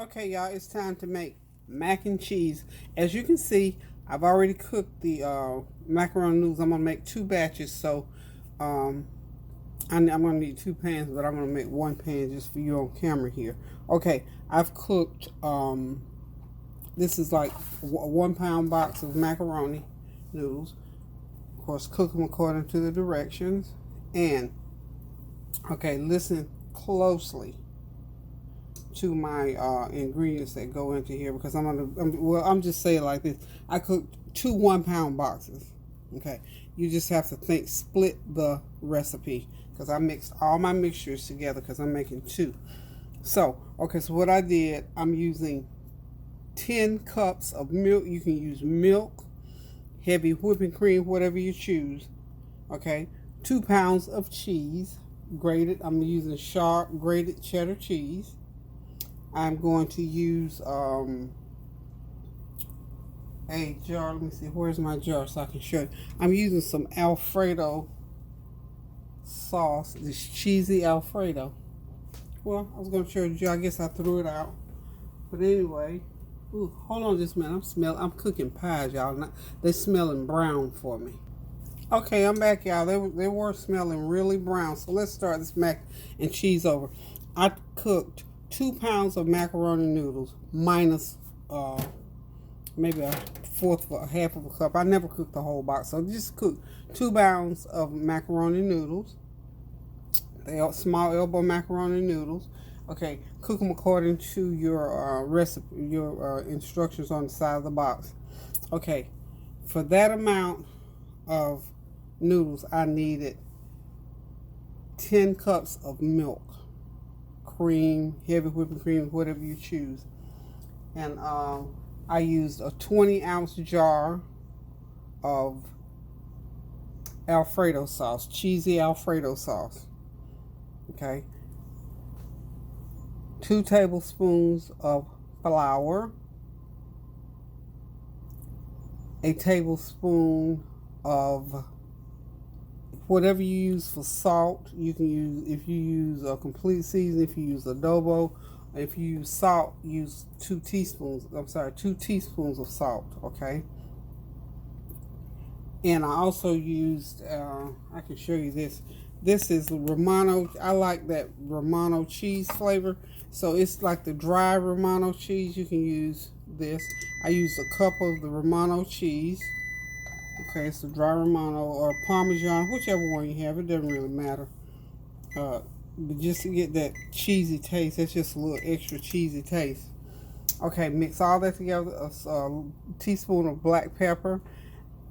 Okay, y'all, it's time to make mac and cheese. As you can see, I've already cooked the macaroni noodles. I'm gonna make two batches, so um, I'm gonna need two pans, but I'm gonna make one pan just for you on camera here. Okay, I've cooked. This is like a 1 pound box of macaroni noodles. Of course, cook them according to the directions. And okay, listen closely to my ingredients that go into here, because I'm just saying like this. I cooked two 1 pound boxes. Okay, you just have to think, split the recipe, because I mixed all my mixtures together because I'm making two. So okay, so what I did, I'm using 10 cups of milk. You can use milk, heavy whipping cream, whatever you choose. Okay, 2 pounds of cheese, grated. I'm using sharp grated cheddar cheese. I'm going to use a jar. Let me see, where's my jar so I can show you. I'm using some Alfredo sauce, this cheesy Alfredo. Well, I was going to show you, I guess I threw it out. But anyway, ooh, hold on just a minute. I'm cooking pies, y'all. They're smelling brown for me. Okay, I'm back, y'all. They were smelling really brown. So let's start this mac and cheese over. I cooked 2 pounds of macaroni noodles minus maybe a half of a cup. I never cooked the whole box, so just cook 2 pounds of macaroni noodles. They are small elbow macaroni noodles. Okay, cook them according to your recipe, your instructions on the side of the box. Okay, for that amount of noodles, I needed 10 cups of milk, cream, heavy whipping cream, whatever you choose. And I used a 20-ounce jar of Alfredo sauce, cheesy Alfredo sauce. Okay, 2 tablespoons of flour, a tablespoon of whatever you use for salt. You can use, if you use a complete season, if you use adobo, if you use salt, use 2 teaspoons. 2 teaspoons of salt. Okay. And I also used, I can show you this. This is Romano. I like that Romano cheese flavor. So it's like the dry Romano cheese. You can use this. I used a cup of the Romano cheese. Okay, it's a dry Romano or Parmesan, whichever one you have. It doesn't really matter. But just to get that cheesy taste, that's just a little extra cheesy taste. Okay, mix all that together. A teaspoon of black pepper.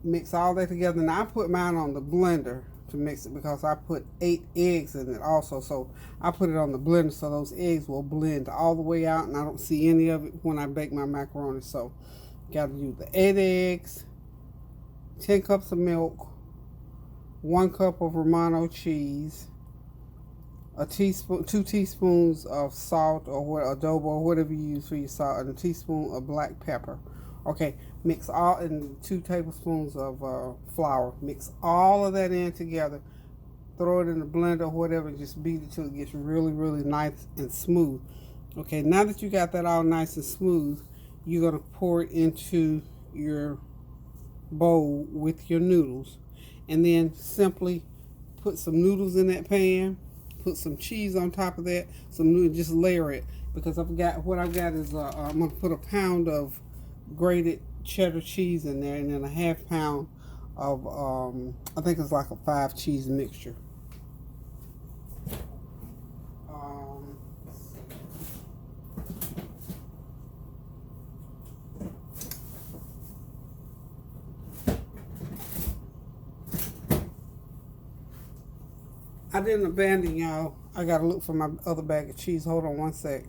Mix all that together. Now I put mine on the blender to mix it because I put 8 eggs in it also. So I put it on the blender so those eggs will blend all the way out, and I don't see any of it when I bake my macaroni. So got to use the 8 eggs, 10 cups of milk, 1 cup of Romano cheese, a teaspoon, 2 teaspoons of salt or adobo or whatever you use for your salt, and a teaspoon of black pepper. Okay, mix all, and 2 tablespoons of flour. Mix all of that in together. Throw it in the blender or whatever. Just beat it till it gets really, really nice and smooth. Okay, now that you got that all nice and smooth, you're gonna pour it into your bowl with your noodles, and then simply put some noodles in that pan. Put some cheese on top of that. Some noodles, just layer it, because I've got is I'm gonna put a pound of grated cheddar cheese in there, and then a half pound of I think it's like a 5 cheese mixture. I didn't abandon y'all. I gotta look for my other bag of cheese. Hold on one sec.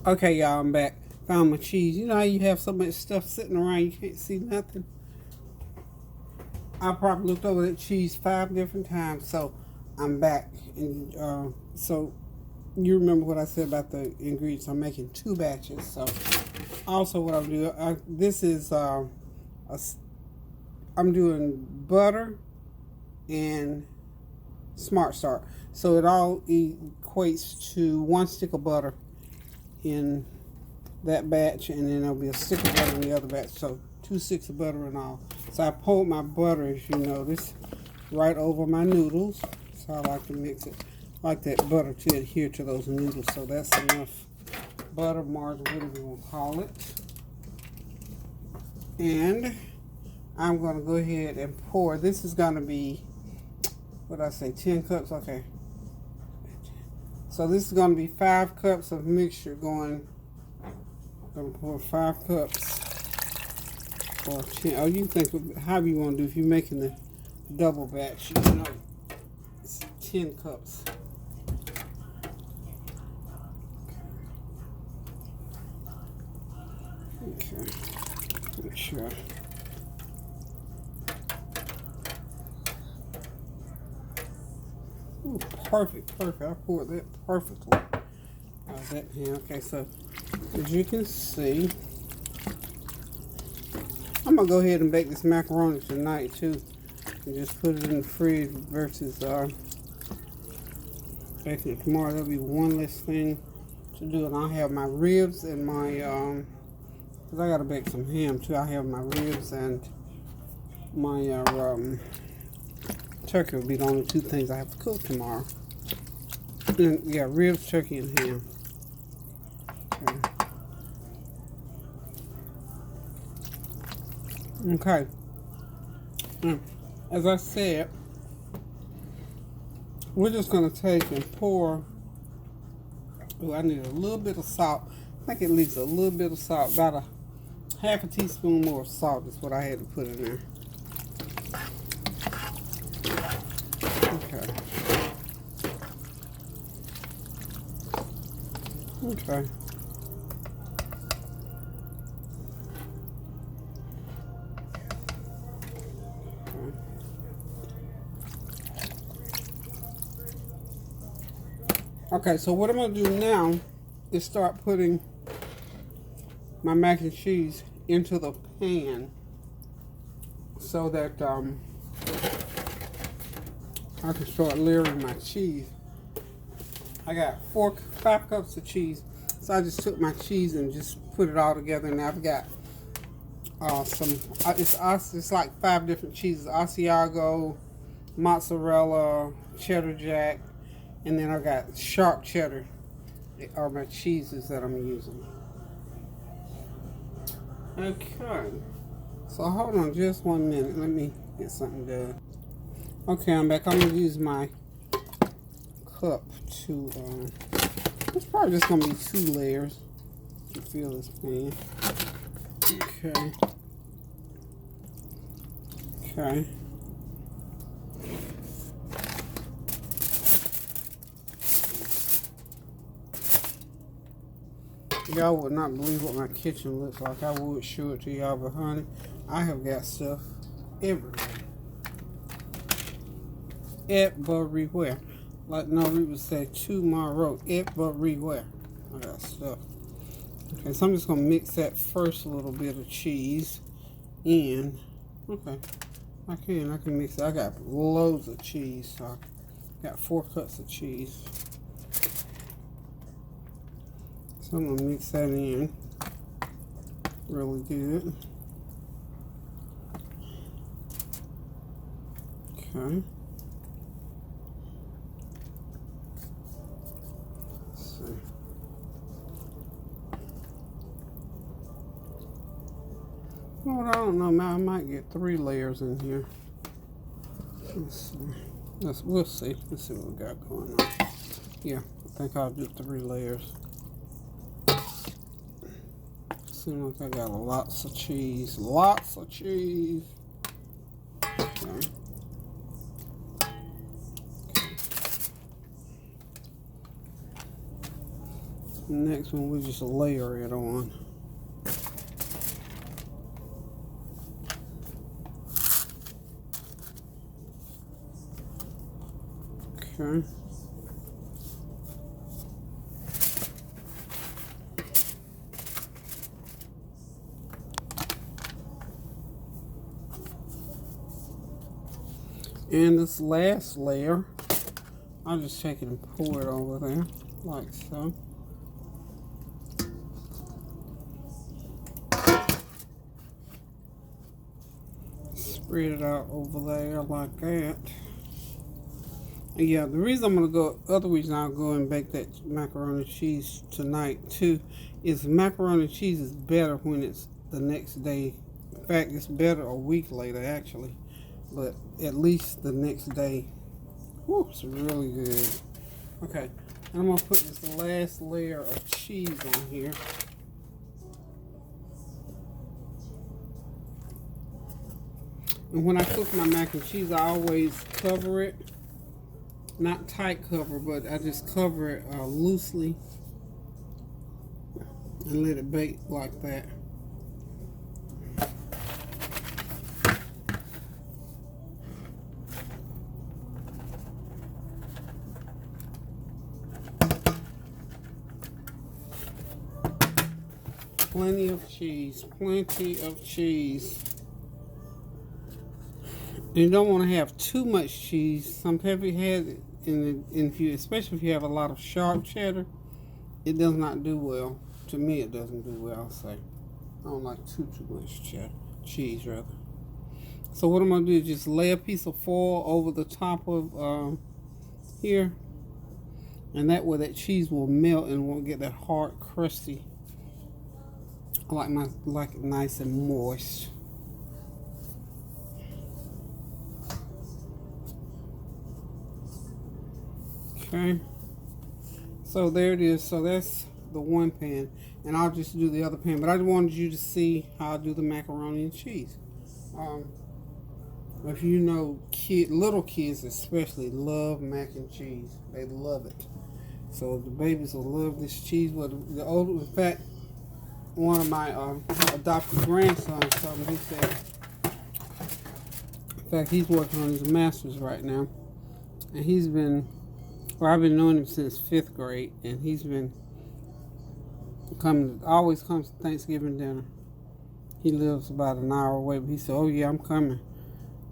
Okay, y'all, I'm back. Found my cheese. You know how you have so much stuff sitting around you can't see nothing? I probably looked over that cheese 5 different times, so I'm back. And so you remember what I said about the ingredients. I'm making 2 batches. So also what I'll do, this is I'm doing butter and Smart Start. So it all equates to 1 stick of butter in that batch, and then there'll be a stick of butter in the other batch. So 2 sticks of butter in all. So I poured my butter, as you notice, right over my noodles. So I like to mix it. I like that butter to adhere to those noodles. So that's enough butter, margarine, whatever you want to call it. And I'm going to go ahead and pour. This is going to be, what did I say, 10 cups? Okay. So this is going to be 5 cups of mixture going. I'm going to pour 5 cups or 10. Oh, you think of however you want to do. If you're making the double batch, you know, it's 10 cups. Okay. Make sure. Ooh, perfect. I poured that perfectly out of that pan. Okay, so as you can see, I'm gonna go ahead and bake this macaroni tonight too, and just put it in the fridge versus baking it tomorrow. That'll be one less thing to do, and I'll have my ribs and my because I gotta bake some ham too. I have my ribs and my turkey will be the only 2 things I have to cook tomorrow. And yeah, ribs, turkey, and ham. Okay. As I said, we're just gonna take and pour. Oh, I need a little bit of salt. I think at least a little bit of salt, about a half a teaspoon more of salt is what I had to put in there. Okay. Okay. Okay, so what I'm going to do now is start putting my mac and cheese into the pan so that I can start layering my cheese. I got 5 cups of cheese, so I just took my cheese and just put it all together, and I've got it's like 5 different cheeses: Asiago, mozzarella, cheddar jack, and then I got sharp cheddar are my cheeses that I'm using. Okay, so hold on just 1 minute. Let me get something done. Okay, I'm back. I'm gonna use my cup to. It's probably just gonna be 2 layers to fill this pan. Okay. Okay. Y'all would not believe what my kitchen looks like. I would show it to y'all, but honey, I have got stuff everywhere. Everywhere. Like Nori would say, tomorrow, everywhere. I got stuff. Okay, so I'm just going to mix that first little bit of cheese in. Okay, I can mix it. I got loads of cheese, so I got 4 cups of cheese. So I'm going to mix that in really good. Okay. Let's see. Well, I don't know. I might get 3 layers in here. Let's see. We'll see. Let's see what we got going on. Yeah, I think I'll do 3 layers. Seems like I got lots of cheese. Lots of cheese. Okay. The next one, we just layer it on. Okay. And this last layer, I'll just take it and pour it over there, like so. Spread it out over there like that. And yeah, the reason I'm gonna go, other reason I'll go and bake that macaroni and cheese tonight too, is macaroni and cheese is better when it's the next day. In fact, it's better a week later actually, but at least the next day. Whew, it's really good. Okay, and I'm gonna put this last layer of cheese on here. And when I cook my mac and cheese, I always cover it. Not tight cover, but I just cover it loosely and let it bake like that. Plenty of cheese, plenty of cheese. You don't want to have too much cheese. Some people have it, if you, especially if you have a lot of sharp cheddar, it does not do well. To me, it doesn't do well. I'll say I don't like too much cheese rather. So what I'm gonna do is just lay a piece of foil over the top of here, and that way that cheese will melt and won't get that hard, crusty. I like it nice and moist. Okay, so there it is. So that's the one pan, and I'll just do the other pan. But I wanted you to see how I do the macaroni and cheese. If you know, little kids especially love mac and cheese. They love it. So the babies will love this cheese. Well, the older, in fact, one of my adopted grandsons told me, he said, in fact, he's working on his master's right now, and he's been, well, I've been knowing him since 5th grade, and he's been always comes to Thanksgiving dinner. He lives about an hour away, but he said, oh yeah, I'm coming.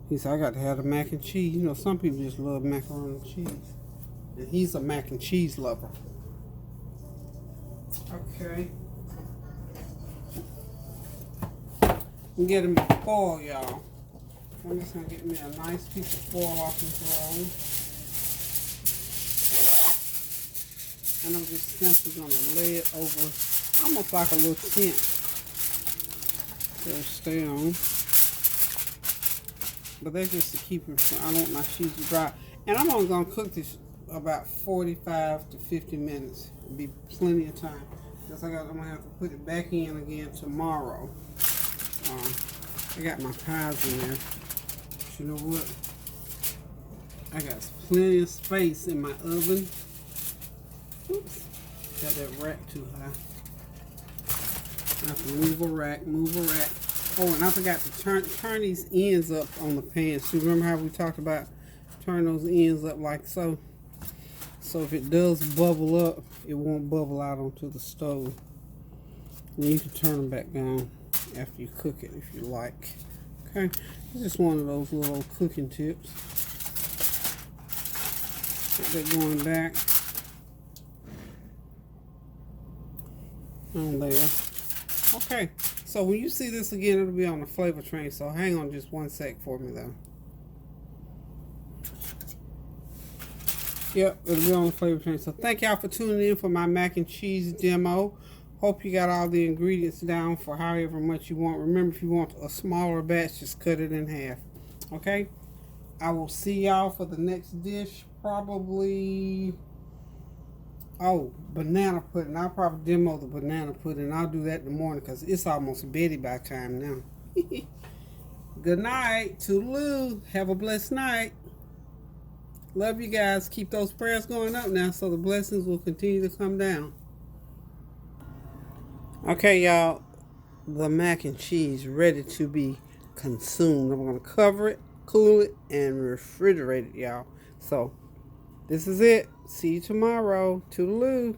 He said, I got to have the mac and cheese. You know, some people just love macaroni and cheese. And he's a mac and cheese lover. Okay. I'm getting my foil, y'all. I'm just going to get me a nice piece of foil off this roll. And I'm just simply going to lay it over, almost like a little tent. So it'll stay on. But that's just to keep it from, I don't want my cheese to dry. And I'm only going to cook this about 45 to 50 minutes. It'll be plenty of time. Because I'm going to have to put it back in again tomorrow. I got my pies in there. But you know what? I got plenty of space in my oven. Oops. Got that rack too high. I have to move a rack. Oh, and I forgot to turn these ends up on the pan. So remember how we talked about turn those ends up like so? So if it does bubble up, it won't bubble out onto the stove. And you can turn them back down after you cook it if you like. Okay, it's just one of those little cooking tips. Get that going back on there. Okay, so when you see this again, it'll be on the flavor train. So hang on just one sec for me though. Yep, it'll be on the flavor train. So thank y'all for tuning in for my mac and cheese demo. Hope you got all the ingredients down for however much you want. Remember, if you want a smaller batch, just cut it in half. Okay? I will see y'all for the next dish. Probably, banana pudding. I'll probably demo the banana pudding. I'll do that in the morning because it's almost bedtime time now. Good night. Toodaloo. Have a blessed night. Love you guys. Keep those prayers going up now so the blessings will continue to come down. Okay, y'all, the mac and cheese ready to be consumed. I'm going to cover it, cool it, and refrigerate it, y'all. So, this is it. See you tomorrow. Toodaloo.